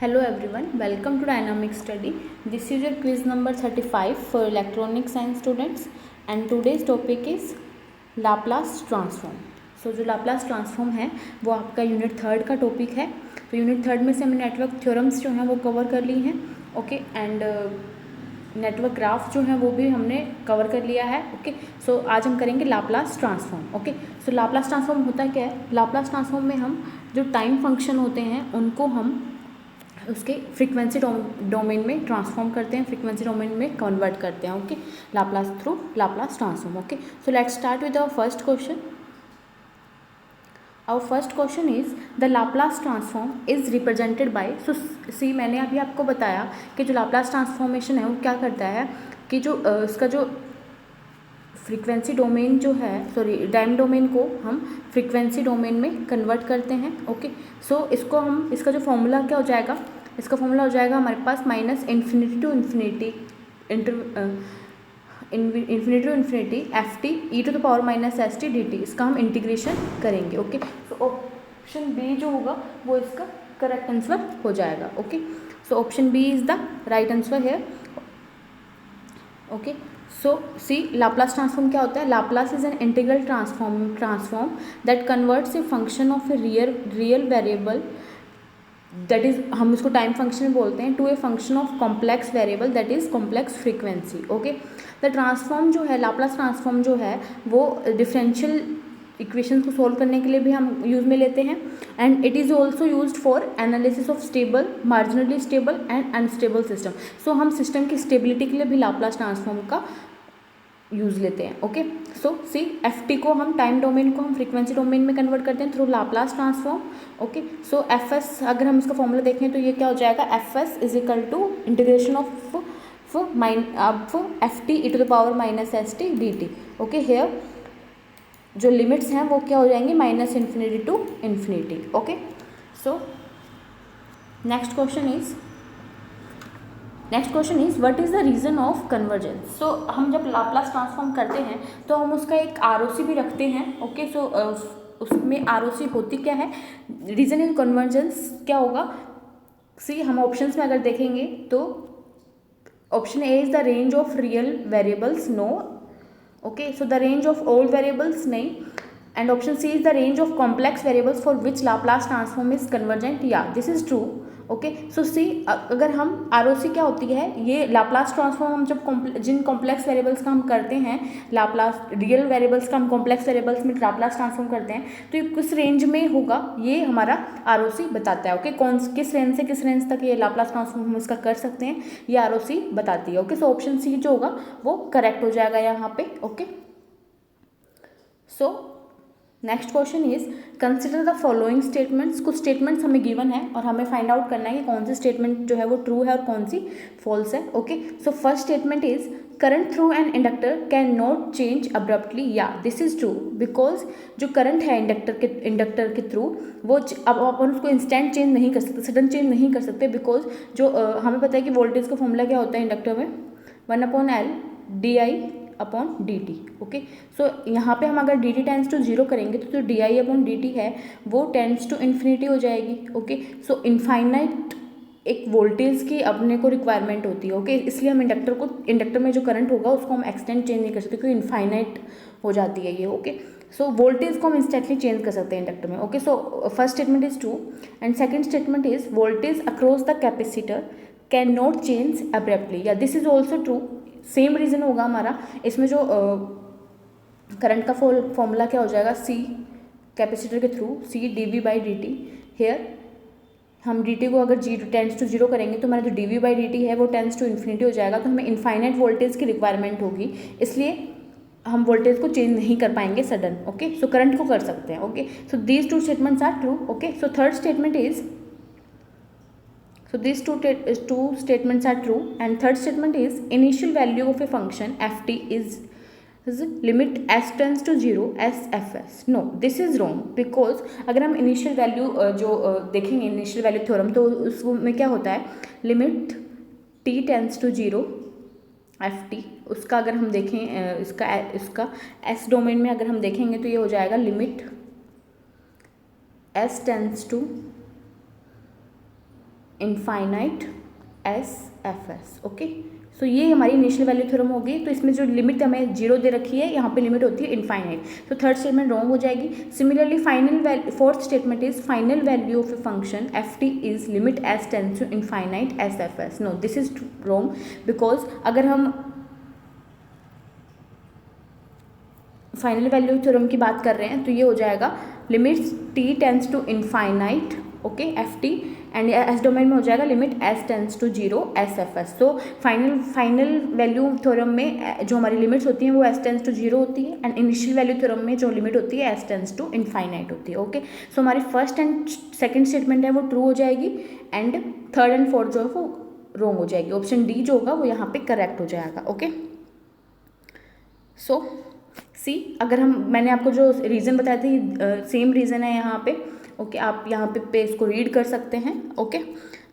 Hello everyone, welcome to Dynamic Study. This is your quiz number 35 for electronic science students and today's topic is Laplace transform. So जो Laplace transform है वो आपका unit third का topic है. तो unit third में से हमने नेटवर्क थ्योरम्स जो हैं वो कवर कर ली हैं. ओके एंड नेटवर्क ग्राफ जो है वो भी हमने कवर कर लिया है. ओके सो आज हम करेंगे लाप्लास ट्रांसफॉर्म. ओके सो लाप्लास ट्रांसफॉर्म होता क्या है? लाप्लास ट्रांसफॉर्म में हम जो टाइम फंक्शन होते हैं उनको हम उसके फ्रीक्वेंसी डोमेन में ट्रांसफॉर्म करते हैं, फ्रीक्वेंसी डोमेन में कन्वर्ट करते हैं. Okay Laplace through Laplace transform. Okay so let's start with our first question. Our first question is the Laplace transform is represented by. So see मैंने अभी आपको बताया कि जो लाप्लास ट्रांसफॉर्मेशन है वो क्या करता है कि जो इसका जो फ्रीक्वेंसी डोमेन जो है टाइम डोमेन को हम फ्रीक्वेंसी डोमेन में कन्वर्ट करते हैं. ओके सो इसको हम इसका जो फॉर्मूला क्या हो जाएगा, इसका फॉर्मूला हो जाएगा हमारे पास minus infinity to infinity infinity to infinity F T E to the power minus S T D T. इसका हम इंटीग्रेशन करेंगे. ओके सो ऑप्शन बी जो होगा वो इसका करेक्ट आंसर हो जाएगा. Okay so option B is the right answer है. Okay so C Laplace transform क्या होता है? Laplace is an integral transform that converts a function of a real variable that is, हम इसको टाइम फंक्शन बोलते हैं, to a function of complex variable that is complex frequency. Okay the transform जो है, Laplace transform जो है वो differential equations को सोल्व करने के लिए भी हम यूज़ में लेते हैं and it is also used for analysis of stable, marginally stable and unstable system. So हम सिस्टम की स्टेबिलिटी के लिए भी लाप्लास ट्रांसफॉर्म का यूज़ लेते हैं. Okay so C F T को हम टाइम डोमेन को हम फ्रीक्वेंसी डोमेन में कन्वर्ट करते हैं थ्रू लाप्लास ट्रांसफॉर्म. ओके सो एफ एस अगर हम इसका फॉर्मूला देखें तो ये क्या हो जाएगा, F S is equal to integration of F T E to the power minus S T D T. Okay here जो लिमिट्स हैं वो क्या हो जाएंगी, minus infinity to infinity. Okay so next question is what is the region of convergence. So हम जब Laplace transform करते हैं तो हम उसका एक आरओसी भी रखते हैं. ओके सो उसमें आरओसी होती क्या है, रीज़न इन कन्वर्जेंस क्या होगा. सी हम ऑप्शंस में अगर देखेंगे तो option A is the range of real variables, no. Okay so the range of old variables, नहीं. And option C is the range of complex variables for which Laplace transform is convergent, या this is true. Okay so see अगर हम R O सी क्या होती है, ये Laplace transform हम जब जिन कॉम्प्लेक्स वेरिएबल्स का हम करते हैं, लाप्लास रियल वेरिएबल्स का हम कॉम्प्लेक्स वेरिएबल्स में लाप्लास ट्रांसफॉर्म करते हैं तो ये किस रेंज में होगा ये हमारा आर ओ सी बताता है. ओके किस रेंज से किस रेंज तक ये लाप्लास ट्रांसफॉर्म हम इसका कर सकते हैं ये आर ओ सी बताती है. ओके सो ऑप्शन सी जो होगा वो करेक्ट हो जाएगा यहाँ पे. Okay so next question is consider the following statements. कुछ स्टेटमेंट्स हमें गिवन है और हमें फाइंड आउट करना है कि कौन सी स्टेटमेंट जो है वो ट्रू है और कौन सी फॉल्स है. Okay so first statement is current through an inductor can not change abruptly, या दिस इज ट्रू बिकॉज जो करंट है इंडक्टर के थ्रू वो अब अपन उसको इंस्टेंट चेंज नहीं कर सकते, सडन चेंज नहीं कर सकते, बिकॉज जो हमें पता है कि वोल्टेज का फॉर्मूला क्या होता है इंडक्टर में, 1/L di/dt. ओके सो यहाँ पे हम अगर dt टेंस टू जीरो करेंगे तो जो di/dt है वो टेंस टू इन्फिनिटी हो जाएगी. ओके सो इनफाइनाइट एक वोल्टेज की अपने को रिक्वायरमेंट होती है. ओके इसलिए हम इंडक्टर में जो करंट होगा उसको हम एक्सटेंड चेंज नहीं कर सकते क्योंकि इनफाइनाइट हो जाती है ये. ओके सो वोल्टेज को हम इंस्टेंटली चेंज कर सकते हैं इंडक्टर में. Okay so first statement is true and second statement is voltage across the capacitor can not change abruptly, या this is also true. Same reason होगा हमारा इसमें जो करंट का फॉर्मूला क्या हो जाएगा, सी कैपेसिटर के थ्रू सी dv/dt. हेयर हम dt को अगर टेंस टू जीरो करेंगे तो हमारा जो dv/dt है वो टेंस टू इन्फिनिटी हो जाएगा. तो हमें इनफाइनाइट वोल्टेज की रिक्वायरमेंट होगी, इसलिए हम वोल्टेज को चेंज नहीं कर पाएंगे सडन. ओके सो करंट को कर सकते हैं. Okay so these two statements are true. Okay so third statement is, so these two statements are true and third statement is initial value of a function ft is limit s tends to 0 as fs. no this is wrong because अगर हम initial value जो देखेंगे initial value theorem तो उसमें क्या होता है, limit t tends to 0 ft, उसका अगर हम देखें इसका s डोमेन में अगर हम देखेंगे तो ये हो जाएगा limit s tends to infinite S F S. Okay, so ये हमारी इनिशियल वैल्यू थ्योरम होगी। तो इसमें जो लिमिट हमें 0 दे रखी है, यहाँ पे लिमिट होती है इनफाइनाइट, तो थर्ड स्टेटमेंट रॉन्ग हो जाएगी। Similarly fourth statement is final value of a function F T is limit S tends to infinite S F S. No, this is wrong, because अगर हम फाइनल वैल्यू थ्योरम की बात कर रहे हैं तो ये हो जाएगा limits T tends to infinite, okay, F T, and S domain में हो जाएगा limit S tends to 0 S F S. तो फाइनल वैल्यू थ्योरम में जो हमारी लिमिट्स होती हैं वो एस टेंस टू 0 होती है, एंड इनिशियल वैल्यू थ्योरम में जो लिमिट होती है एस टेंस टू इनफाइनाइट होती है। ओके, सो हमारी फर्स्ट एंड सेकंड स्टेटमेंट है वो ट्रू हो जाएगी, एंड थर्ड एंड फोर्थ जो है वो रॉन्ग हो जाएगी। ऑप्शन डी जो होगा वो यहाँ पे करेक्ट हो जाएगा। ओके, सो सी, अगर मैंने आपको जो रीज़न बताया था सेम रीज़न है यहाँ पे। ओके, आप यहाँ पे इसको रीड कर सकते हैं। Okay,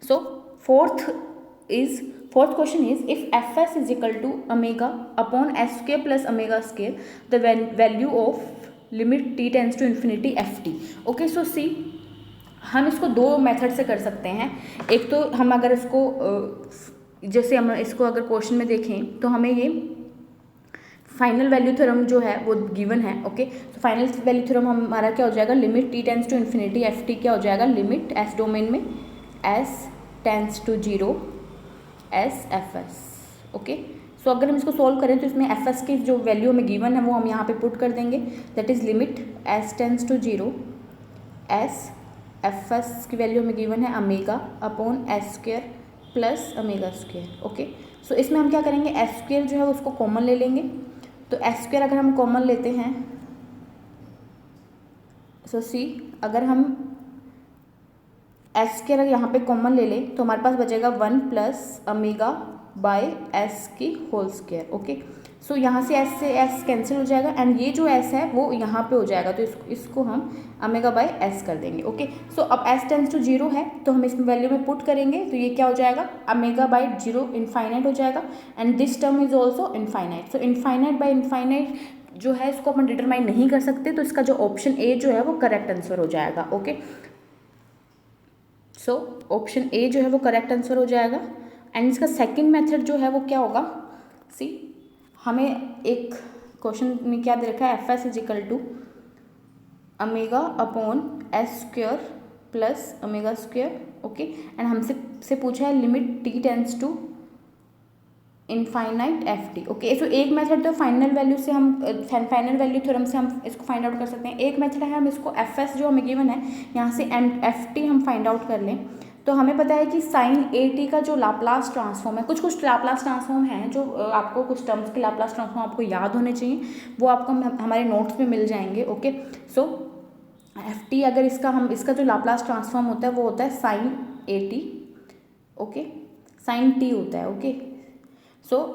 so fourth question is if F S is equal to omega upon S square plus omega square the value of limit T tends to infinity F T. Okay, so see, हम इसको दो method से कर सकते हैं। एक तो हम अगर इसको जैसे हम इसको अगर क्वेश्चन में देखें तो हमें ये फाइनल वैल्यू थ्योरम जो है वो गिवन है। ओके, तो फाइनल वैल्यू थ्योरम हमारा क्या हो जाएगा, limit T tends to infinity F T क्या हो जाएगा, लिमिट एस डोमेन में S tends to 0 S F S. Okay, so अगर हम इसको सॉल्व करें तो इसमें एफ एस की जो वैल्यू हमें गिवन है वो हम यहाँ पे पुट कर देंगे, that is limit S tends to 0 S F S की वैल्यू हमें गिवन है omega upon S square plus omega square. Okay, so इसमें हम क्या करेंगे, एस स्क्वायर जो है उसको कॉमन ले लेंगे। तो एस स्क्वायर अगर हम कॉमन लेते हैं, सो सी, अगर हम एस स्क्वायर यहाँ पे कॉमन ले लें तो हमारे पास बचेगा 1 प्लस ओमेगा बाय एस की होल स्क्वायर। ओके, सो यहाँ से एस कैंसिल हो जाएगा, एंड ये जो एस है वो यहाँ पे हो जाएगा, तो इसको हम ओमेगा बाय एस कर देंगे। ओके, सो अब एस टेंस टू 0 है तो हम इसमें वैल्यू में पुट करेंगे तो ये क्या हो जाएगा, ओमेगा बाय 0 इनफाइनाइट हो जाएगा, and this term is also infinite. So infinite by infinite जो है इसको अपन डिटरमाइन नहीं कर सकते, तो इसका जो ऑप्शन ए जो है वो करेक्ट आंसर हो जाएगा। ओके, सो ऑप्शन ए जो है वो करेक्ट आंसर हो जाएगा, एंड इसका सेकंड मेथड जो है वो क्या होगा, सी, हमें एक क्वेश्चन में क्या दे रखा है, F S is equal to omega upon S square plus omega square. Okay, and हमसे पूछा है limit T tends to infinite F T. Okay, so एक मेथड तो फाइनल वैल्यू से हम फाइनल वैल्यू थ्योरम से हम इसको फाइंड आउट कर सकते हैं। एक मेथड है हम इसको एफ एस जो हमें गिवन है यहाँ से एफ टी हम फाइंड आउट कर लें। तो हमें पता है कि साइन ए टी का जो लाप्लास ट्रांसफॉर्म है, कुछ लाप्लास ट्रांसफॉर्म हैं जो आपको कुछ टर्म्स के लाप्लास ट्रांसफॉर्म आपको याद होने चाहिए, वो आपको हमारे नोट्स में मिल जाएंगे। ओके, सो एफ टी अगर इसका जो लाप्लास ट्रांसफॉर्म होता है वो होता है sine A T. Okay, sine T होता है। ओके, सो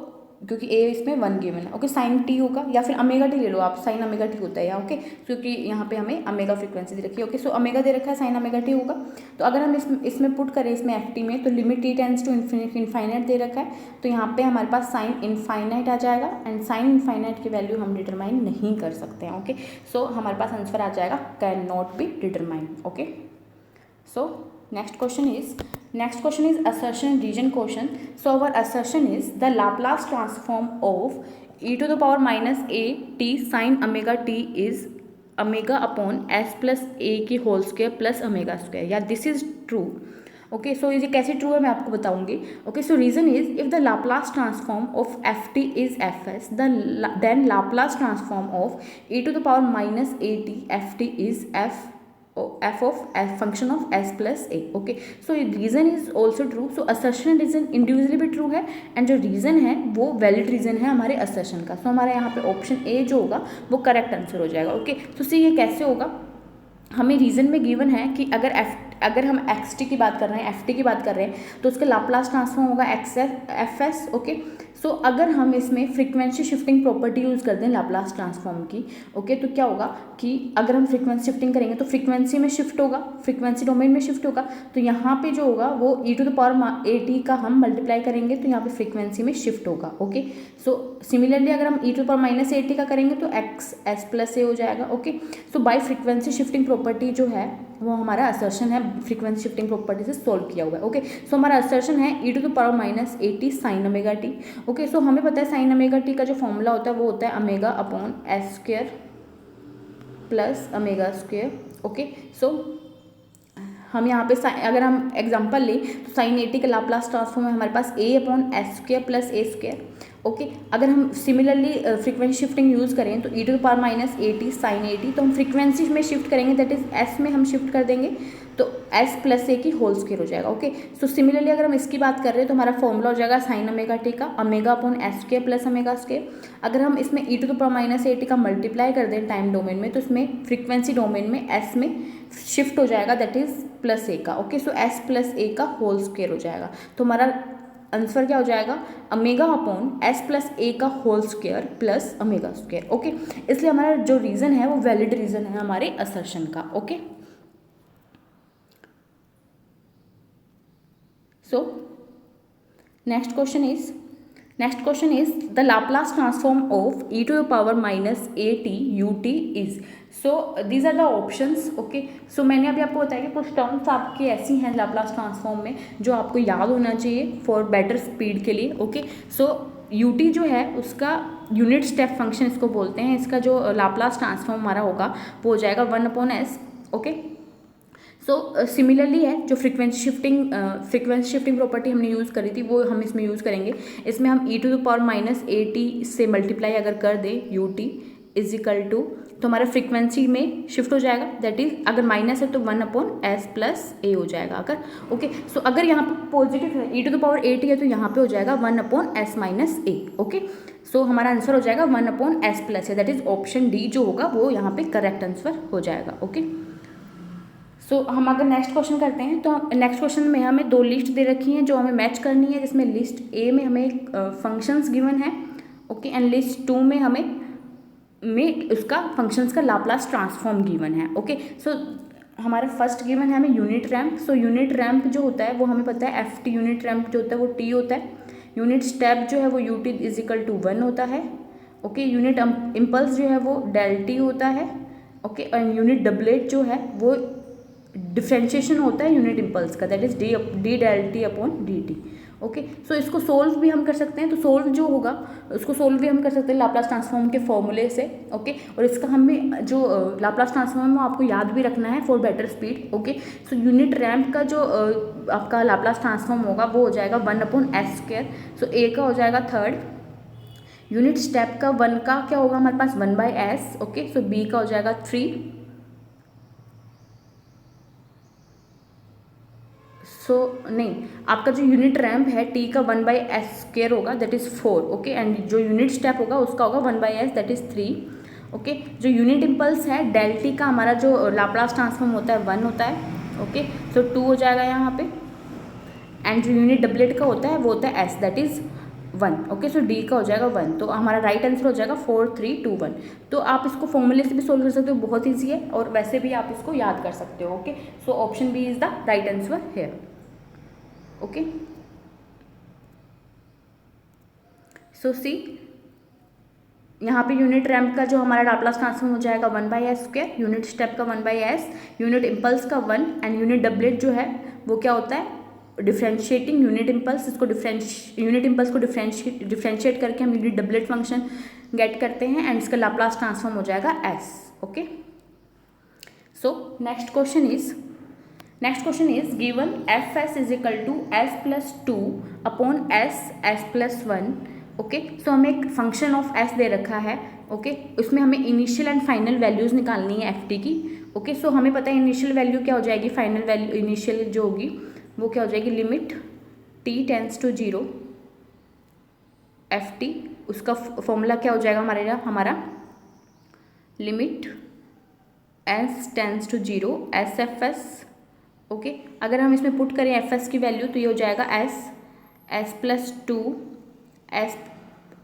क्योंकि ए इसमें 1 गिवन है। ओके, साइन टी होगा, या फिर ओमेगा टी ले लो आप, साइन ओमेगा टी होता है यहाँ। ओके, क्योंकि यहाँ पे हमें ओमेगा फ्रीक्वेंसी दे रखी है। ओके, सो ओमेगा दे रखा है, साइन ओमेगा टी होगा। तो अगर हम इसमें पुट करें इसमें एफ टी में, तो limit T tends to infinite दे रखा है, तो यहाँ पे हमारे पास साइन इनफाइनाइट आ जाएगा, एंड साइन इनफाइनाइट की वैल्यू हम डिटरमाइन नहीं कर सकते हैं। ओके, सो हमारे पास आंसर आ जाएगा can not be determine. Okay, so next question is assertion and region question. So our assertion is the Laplace transform of e to the power minus a t sin omega t is omega upon s plus a की whole square plus omega square. Yeah, this is true. Okay, so ये कैसे true है मैं आपको बताऊंगी। Okay, so reason is if the Laplace transform of F T is F S then Laplace transform of e to the power minus A T F T is f of f function of s plus a. Okay, so reason is also true. So assertion reason individually भी true है, and जो reason है वो valid reason है हमारे assertion का। सो हमारे यहाँ पे ऑप्शन ए जो होगा वो करेक्ट आंसर हो जाएगा। ओके, तो सी, ये कैसे होगा, हमें रीजन में गिवन है कि अगर हम एक्स टी की बात कर रहे हैं, एफ टी की बात कर रहे हैं, तो उसका लाप्लास ट्रांसफॉर्म होगा x F S. Okay, so अगर हम इसमें फ्रीक्वेंसी शिफ्टिंग प्रॉपर्टी यूज़ करते हैं लाप्लास ट्रांसफॉर्म की, ओके, तो क्या होगा कि अगर हम फ्रीक्वेंसी शिफ्टिंग करेंगे तो फ्रीक्वेंसी में शिफ्ट होगा, फ्रीक्वेंसी डोमेन में शिफ्ट होगा, तो यहाँ पे जो होगा वो e⁻at का हम मल्टीप्लाई करेंगे तो यहाँ पे फ्रीक्वेंसी में शिफ्ट होगा, ओके। सो सिमिलरली अगर हम e⁻−at का करेंगे तो x s+a हो जाएगा, ओके। सो बाय फ्रीक्वेंसी शिफ्टिंग प्रॉपर्टी जो है वो हमारा असर्शन है, फ्रीक्वेंसी शिफ्टिंग प्रॉपर्टी से सॉल्व किया हुआ है, ओके। सो हमारा असर्शन है e⁻−at sin ωt, okay. So हमें पता है sin ωt का जो फॉर्मूला होता है वो होता है ω/s² प्लस ω², ओके। सो हम यहाँ पे अगर हम एग्जांपल लें तो sin 80 का लाप्लास ट्रांसफॉर्म है हमारे पास a/s² प्लस a², ओके। अगर हम सिमिलरली फ्रीक्वेंसी शिफ्टिंग यूज़ करें तो e⁻−at sin 80, तो हम फ्रीक्वेंसी में शिफ्ट करेंगे, दैट इज s में हम शिफ्ट कर देंगे तो s+a की होल स्क्वायर हो जाएगा, ओके। सो सिमिलरली अगर हम इसकी बात कर रहे हैं तो हमारा फॉर्मूला हो जाएगा sin ωt का ω/s² प्लस ω²। अगर हम इसमें e⁻−at का मल्टीप्लाई कर दें टाइम डोमेन में तो इसमें फ्रीक्वेंसी डोमेन में s में शिफ्ट हो जाएगा, दैट इज +a का, ओके। सो s+a का होल स्क्वायर हो जाएगा, तो हमारा आंसर क्या हो जाएगा ω/s+a का होल स्क्वायर प्लस ω², ओके। इसलिए हमारा जो रीज़न है वो वैलिड रीज़न है हमारे असर्शन का, okay. So next question is the Laplace transform of e⁻−at ut is. So these are the options, okay. So मैंने अभी आपको बताया कि कुछ टर्म्स आपकी ऐसी हैं लाप्लास ट्रांसफॉर्म में जो आपको याद होना चाहिए फॉर बेटर स्पीड के लिए, ओके। सो ut जो है उसका यूनिट स्टेप फंक्शन इसको बोलते हैं, इसका जो लाप्लास ट्रांसफॉर्म हमारा होगा वो हो जाएगा 1/s, ओके। सो सिमिलरली है जो फ्रीक्वेंसी शिफ्टिंग प्रॉपर्टी हमने यूज़ करी थी वो हम इसमें यूज़ करेंगे। इसमें हम e⁻−at से मल्टीप्लाई अगर कर दें ut इज इक्वल टू, तो हमारा फ्रीक्वेंसी में शिफ्ट हो जाएगा, दैट इज अगर माइनस है तो 1/s+a हो जाएगा अगर, ओके। सो अगर यहाँ पे पॉजिटिव है e⁻at है तो यहाँ पे हो जाएगा 1/s-a, ओके। सो हमारा आंसर हो जाएगा 1/s+a, that is option D जो होगा वो यहाँ पे करेक्ट आंसर हो जाएगा, ओके। सो हम अगर नेक्स्ट क्वेश्चन करते हैं तो नेक्स्ट क्वेश्चन में हमें दो लिस्ट दे रखी हैं जो हमें मैच करनी है, जिसमें लिस्ट ए में हमें फंक्शंस गिवन है, ओके, एंड लिस्ट 2 में हमें उसका फंक्शंस का लाप्लास ट्रांसफॉर्म गिवन है, ओके। सो हमारा फर्स्ट गिवन है हमें unit ramp. So unit ramp जो होता है वो हमें पता है ft यूनिट रैंप जो होता है वो t होता है। यूनिट स्टेप जो है वो ut इज इक्वल टू 1 होता है, ओके। यूनिट इम्पल्स जो है वो del होता है, ओके। और यूनिट डबलेट जो है वो डिफ्रेंशिएशन होता है यूनिट इम्पल्स का, दैट इज d∆t/dt, ओके। सो इसको सोल्व भी हम कर सकते हैं, तो सोल्व जो होगा उसको सोल्व भी हम कर सकते हैं लाप्लास ट्रांसफॉर्म के फॉर्मूले से, ओके। और इसका हमें जो लाप्लास ट्रांसफॉर्म है वो आपको याद भी रखना है for better speed, okay. So unit ramp का जो आपका लाप्लास ट्रांसफॉर्म होगा वो हो जाएगा 1/s²। सो ए का हो जाएगा 3rd, यूनिट स्टेप का 1 का क्या होगा हमारे पास 1/s, ओके। सो बी का हो जाएगा 3, नहीं आपका जो यूनिट रैंप है टी का 1/s² होगा, दैट इज 4, ओके। एंड जो यूनिट स्टेप होगा उसका होगा 1/s, दैट इज 3, ओके। जो यूनिट इम्पल्स है del का हमारा जो लाप्लास ट्रांसफॉर्म होता है 1 होता है, ओके। सो 2 हो जाएगा यहाँ पे। एंड जो यूनिट डबलेट का होता है वो होता है s, that is 1, okay. So D का हो जाएगा 1, तो हमारा राइट आंसर हो जाएगा 4, 3, 2, 1। तो आप इसको फॉर्मूले से भी सोल्व कर सकते हो, बहुत ईजी है, और वैसे भी आप इसको याद कर सकते हो, okay. So option B is the right answer here, okay. So see यहाँ पे यूनिट रैंप का जो हमारा लाप्लास ट्रांसफॉर्म हो जाएगा 1/s², यूनिट स्टेप का 1/s, यूनिट इम्पल्स का 1, एंड यूनिट डबलेट जो है वो क्या होता है डिफ्रेंशिएटिंग यूनिट इम्पल्स। इसको यूनिट इम्पल्स को डिफ्रेंशिएट करके हम यूनिट डबलेट फंक्शन गेट करते हैं, एंड इसका लाप्लास ट्रांसफॉर्म हो जाएगा s, okay. So next question is given fs is equal to s+2/s+1, okay. So हमें एक फंक्शन ऑफ s दे रखा है, ओके। उसमें हमें इनिशियल एंड फाइनल वैल्यूज निकालनी है ft की, ओके। सो हमें पता है इनिशियल वैल्यू क्या हो जाएगी, फाइनल वैल्यू इनिशियल जो होगी वो क्या हो जाएगी, limit t tends to 0 ft, उसका फॉर्मूला क्या हो जाएगा हमारा limit s tends to 0 sfs, okay. अगर हम इसमें पुट करें fs की वैल्यू तो ये हो जाएगा s+2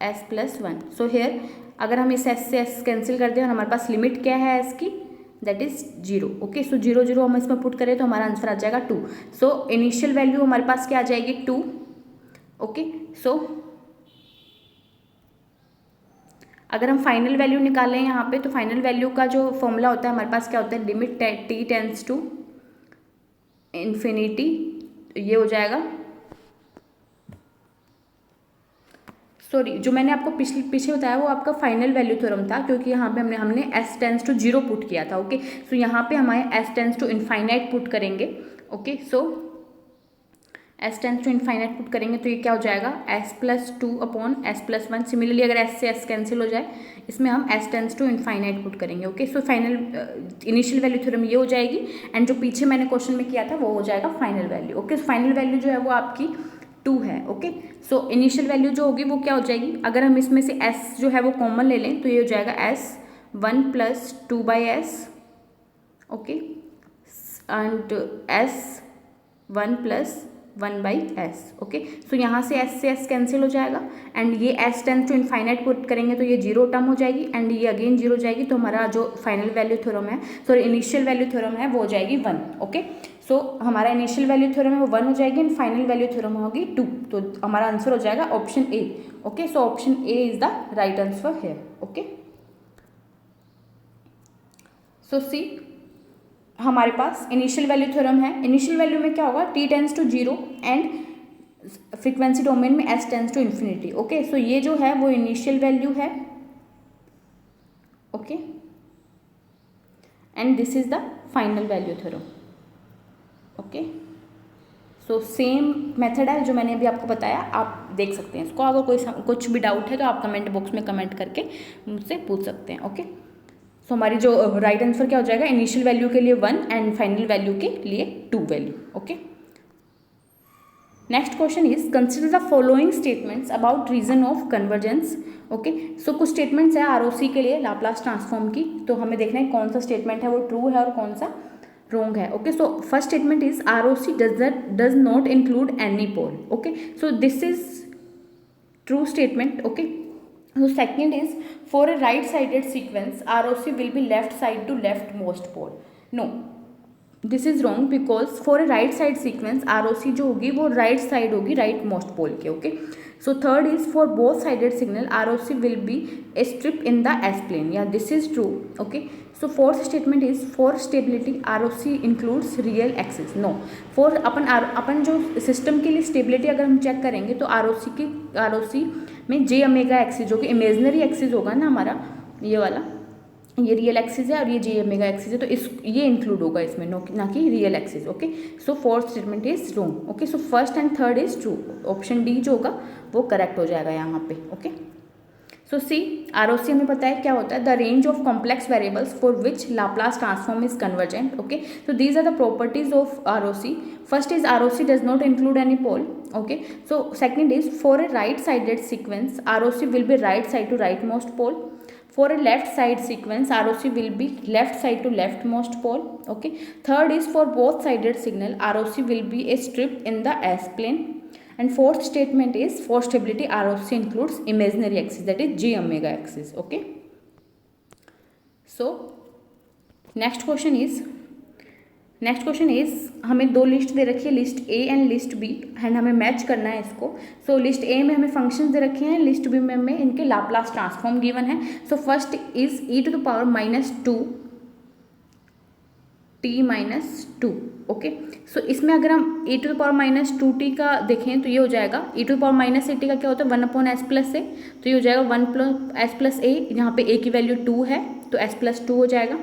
S plus one. So here अगर हम इस एस से एस कैंसिल कर दें और हमारे पास लिमिट क्या है एस की, दैट इज 0। ओके, सो 0 0 हम इसमें पुट करें तो हमारा आंसर आ जाएगा 2। सो इनिशियल वैल्यू हमारे पास क्या आ जाएगी 2। ओके, सो अगर हम फाइनल वैल्यू निकालें यहाँ पे, तो फाइनल वैल्यू का जो फॉर्मूला होता है हमारे पास क्या होता है, limit T tends to infinity, ये हो जाएगा, सॉरी जो मैंने आपको पीछे बताया वो आपका फाइनल वैल्यू थ्योरम था, क्योंकि यहाँ पे हमने एस टेंस टू 0 पुट किया था। ओके, सो यहाँ पे हमारे S tends to infinite put करेंगे। Okay, so S tends to infinite put करेंगे तो ये क्या हो जाएगा, S plus 2 upon S plus 1। Similarly अगर एस से एस कैंसिल हो जाए, इसमें हम S tends to infinite put करेंगे। Okay, so final initial value theorem ये हो जाएगी, एंड जो पीछे मैंने क्वेश्चन में किया था वो हो जाएगा final value. Okay, final value जो है वो आपकी 2 है। ओके, सो इनिशियल वैल्यू जो होगी वो क्या हो जाएगी, अगर हम इसमें से s जो है वो कॉमन ले लें तो ये हो जाएगा s 1 plus 2/s। Okay, and s 1 plus 1/s। Okay, so यहाँ से s कैंसिल हो जाएगा, एंड ये s tends to infinite put करेंगे तो ये 0 टर्म हो जाएगी, एंड ये अगेन 0 हो जाएगी, तो हमारा जो फाइनल वैल्यू थ्योरम है, सॉरी इनिशियल वैल्यू थ्योरम है वो हो जाएगी 1। ओके, सो हमारा इनिशियल वैल्यू थ्योरम है वो 1 हो जाएगी, एंड फाइनल वैल्यू थ्योरम होगी 2। तो हमारा आंसर हो जाएगा option A. Okay, so option A is the right answer here. Okay, so see हमारे पास इनिशियल वैल्यू थ्योरम है। इनिशियल वैल्यू में क्या होगा, T tends to 0 and frequency domain में S tends to infinity. Okay, so ये जो है वो इनिशियल वैल्यू है। Okay, and this is the final value theorem. Okay, so same method है जो मैंने अभी आपको बताया, आप देख सकते हैं इसको। अगर कोई कुछ भी डाउट है तो आप कमेंट बॉक्स में कमेंट करके मुझसे पूछ सकते हैं। ओके, सो हमारी जो राइट आंसर क्या हो जाएगा, इनिशियल वैल्यू के लिए 1 एंड फाइनल वैल्यू के लिए 2 value. Okay, next question is consider the following statements about region of convergence. Okay, so कुछ स्टेटमेंट्स है आरओसी के लिए लाप्लास ट्रांसफॉर्म की, तो हमें देखना है कौन सा स्टेटमेंट है वो ट्रू है और कौन सा रॉन्ग है। Okay, so first statement is ROC does not include any pole. Okay, so this is true statement. Okay, so second is for a right sided sequence ROC will be left side to leftmost pole. No, this is wrong because for a right side sequence ROC जो होगी वो right side होगी right most pole के। okay, so third is for both sided signal ROC will be stripped in the S plane. Yeah, this is true. okay, so fourth statement is for stability ROC includes real axis. No, for अपन जो system के लिए stability अगर हम check करेंगे तो ROC में जे omega axis जो कि इमेजनरी एक्सिस होगा ना हमारा, ये वाला, ये रियल एक्सिस है और ये जे ओमेगा एक्सिस है, तो ये इंक्लूड होगा इसमें, ना कि real axis. Okay, so fourth statement is wrong. Okay, so first and third is true, option D जो होगा वो करेक्ट हो जाएगा यहाँ पे। ओके, सो सी आरओसी हमें पता है क्या होता है, the range of complex variables for which Laplace transform is convergent. Okay, so these are the properties of ROC. First is ROC does not include any pole. Okay, so second is for a right sided sequence ROC will be right side to right most pole. For a left side sequence ROC will be left side to leftmost pole. Okay, third is for both sided signal ROC will be a strip in the S plane, and fourth statement is for stability ROC includes imaginary axis, that is j omega axis. Okay, so next question is हमें दो list दे रखी है, list A and list B, and हमें match करना है इसको। सो list A में हमें फंक्शंस दे रखे हैं, लिस्ट बी में हमें इनके लाप्लास ट्रांसफॉर्म गिवन है। So first is e⁻² t-2। Okay, so इसमें अगर हम e⁻²t का देखें तो ये हो जाएगा e⁻⁻at का क्या होता है 1/s+a, तो ये हो जाएगा 1+s+a, यहाँ पे a की वैल्यू 2 है तो s+2 हो जाएगा।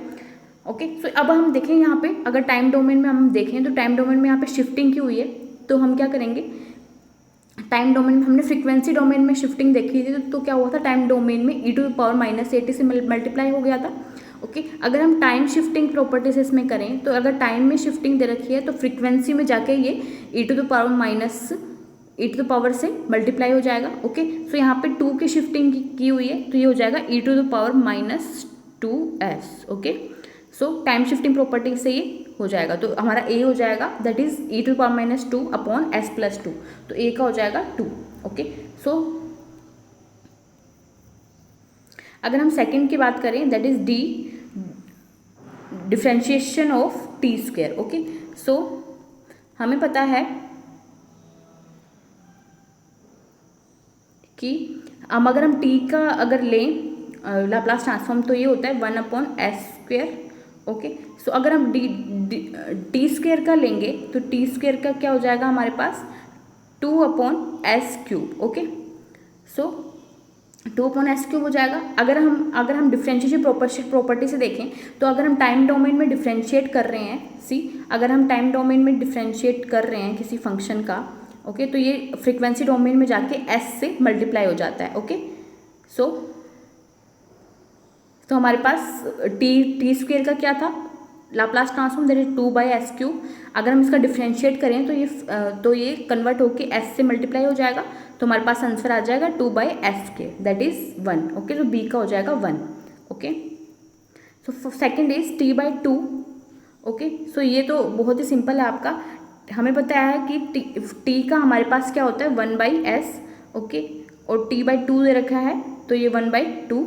ओके, सो अब हम देखें यहाँ पे अगर टाइम डोमेन में हम देखें तो टाइम डोमेन में यहाँ पे शिफ्टिंग की हुई है, तो हम क्या करेंगे, टाइम डोमेन में हमने फ्रीक्वेंसी डोमेन में शिफ्टिंग देखी थी, तो क्या हुआ था, टाइम डोमेन में e⁻⁻at से मल्टीप्लाई हो गया था। ओके, अगर हम टाइम शिफ्टिंग प्रॉपर्टीज इसमें करें तो अगर टाइम में शिफ्टिंग दे रखी है तो फ्रीक्वेंसी में जाके ये e⁻⁻ से मल्टीप्लाई हो जाएगा। ओके, सो यहाँ पे 2 की शिफ्टिंग की हुई है तो ये हो जाएगा e⁻²s। ओके, सो टाइम शिफ्टिंग प्रॉपर्टी से ये हो जाएगा, तो हमारा ए हो जाएगा that is e⁻² upon s+2, तो ए का हो जाएगा 2। ओके, सो अगर हम सेकंड की बात करें that is D, differentiation of T square. Okay, so हमें पता है कि अगर हम टी का अगर लें लाप्लास ट्रांसफॉर्म तो ये होता है 1/s²। ओके, सो अगर हम टी स्क्वायर का लेंगे तो टी स्क्वायर का क्या हो जाएगा हमारे पास 2/s³। ओके, सो 2/s³ हो जाएगा। अगर हम डिफरेंशिएशन प्रॉपर्टी से देखें तो अगर हम टाइम डोमेन में डिफरेंशिएट कर रहे हैं, अगर हम टाइम डोमेन में डिफरेंशिएट कर रहे हैं किसी फंक्शन का, ओके, तो ये फ्रीक्वेंसी डोमेन में जाके s से मल्टीप्लाई हो जाता है। ओके, सो तो हमारे पास टी स्क्वायर का क्या था Laplace transform that is 2/s³। अगर हम इसका डिफरेंशिएट करें तो ये कन्वर्ट होके s से मल्टीप्लाई हो जाएगा, तो हमारे पास आंसर आ जाएगा 2/s² दैट इज 1। ओके, तो b का हो जाएगा 1। Okay, so second is t/2। Okay, so ये तो बहुत ही सिंपल है आपका, हमें पता है कि t का हमारे पास क्या होता है 1/s। ओके, और t/2 दे रखा है तो ये 1/2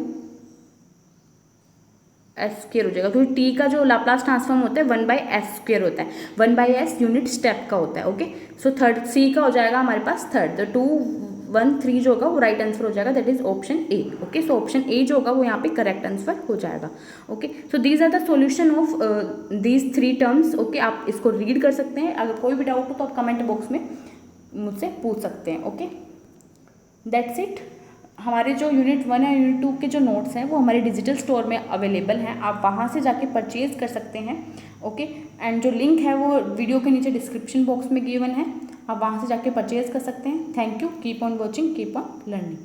s² हो जाएगा, क्योंकि t का जो लाप्लास ट्रांसफॉर्म होता है 1/s² होता है, 1/s यूनिट स्टेप का होता है। ओके, सो थर्ड सी का हो जाएगा हमारे पास थर्ड, तो 2 1 3 जो होगा वो राइट आंसर हो जाएगा that is option A. Okay, so option A जो होगा वो यहाँ पे करेक्ट आंसर हो जाएगा। Okay, so these are the solution of these 3 terms. Okay, आप इसको रीड कर सकते हैं, अगर कोई भी डाउट हो तो आप कमेंट बॉक्स में मुझसे पूछ सकते हैं। Okay, that's it. हमारे जो यूनिट 1 या यूनिट 2 के जो नोट्स हैं वो हमारे डिजिटल स्टोर में अवेलेबल हैं, आप वहाँ से जाके परचेज कर सकते हैं। ओके, एंड जो लिंक है वो वीडियो के नीचे डिस्क्रिप्शन बॉक्स में गिवन है, आप वहाँ से जाके परचेज कर सकते हैं। Thank you, keep on watching, keep on learning.